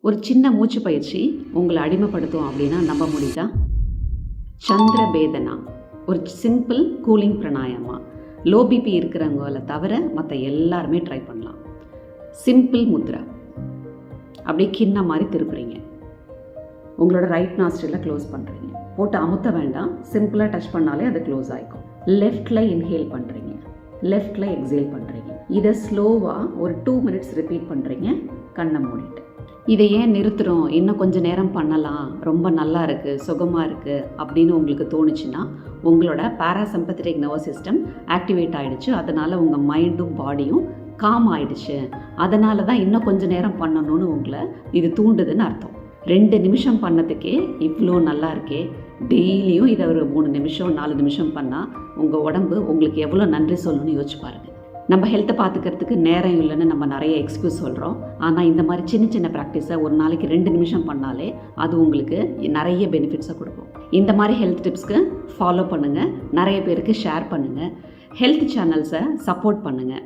ஒரு சின்ன மூச்சு பயிற்சி உங்களை அடிமைப்படுத்தும் அப்படின்னா நம்ப முடியுதா? சந்திர பேதனா ஒரு simple cooling pranayama. Low BP இருக்கிறவங்கள தவிர மற்ற எல்லாருமே ட்ரை பண்ணலாம். சிம்பிள் முத்ரா. அப்படியே கிண்ண மாதிரி திருப்புறீங்க. உங்களோட ரைட் நாஸ்ட்ரில க்ளோஸ் பண்ணுறீங்க. போட்டு அமுத்த வேண்டாம், சிம்பிளாக டச் பண்ணாலே அது க்ளோஸ் ஆகிக்கும். லெஃப்டில் இன்ஹேல் பண்ணுறீங்க, லெஃப்டில் எக்ஸேல் பண்ணுறீங்க. இதை ஸ்லோவாக ஒரு 2 minutes ரிப்பீட் பண்ணுறீங்க, கண்ணை மூடிட்டு. இதை ஏன் நிறுத்துகிறோம், இன்னும் கொஞ்சம் நேரம் பண்ணலாம், ரொம்ப நல்லா இருக்குது, சுகமாக இருக்குது அப்படின்னு உங்களுக்கு தோணுச்சுன்னா உங்களோட பாராசிம்பத்தட்டிக் நர்வஸ் சிஸ்டம் ஆக்டிவேட் ஆகிடுச்சு. அதனால் உங்கள் மைண்டும் பாடியும் காம் ஆகிடுச்சு. அதனால தான் இன்னும் கொஞ்சம் நேரம் பண்ணணும்னு உங்களை இது தூண்டுதுன்னு அர்த்தம். 2 நிமிஷம் பண்ணதுக்கே இவ்வளோ நல்லா இருக்கே. டெய்லியும் இதை ஒரு 3 நிமிஷம் 4 நிமிஷம் பண்ணால் உங்கள் உடம்பு உங்களுக்கு எவ்வளோ நன்றி சொல்லணும்னு யோசிச்சு பாருங்கள். நம்ம ஹெல்த்தை பார்த்துக்கிறதுக்கு நேரம் இல்லைன்னு நம்ம நிறைய எக்ஸ்கியூஸ் சொல்கிறோம். ஆனால் இந்த மாதிரி சின்ன சின்ன ப்ராக்டிஸை ஒரு நாளைக்கு 2 நிமிஷம் பண்ணாலே அது உங்களுக்கு நிறைய பெனிஃபிட்ஸை கொடுக்கும். இந்த மாதிரி ஹெல்த் டிப்ஸ்க்கு ஃபாலோ பண்ணுங்கள், நிறைய பேருக்கு ஷேர் பண்ணுங்கள், ஹெல்த் சேனல்ஸை சப்போர்ட் பண்ணுங்கள்.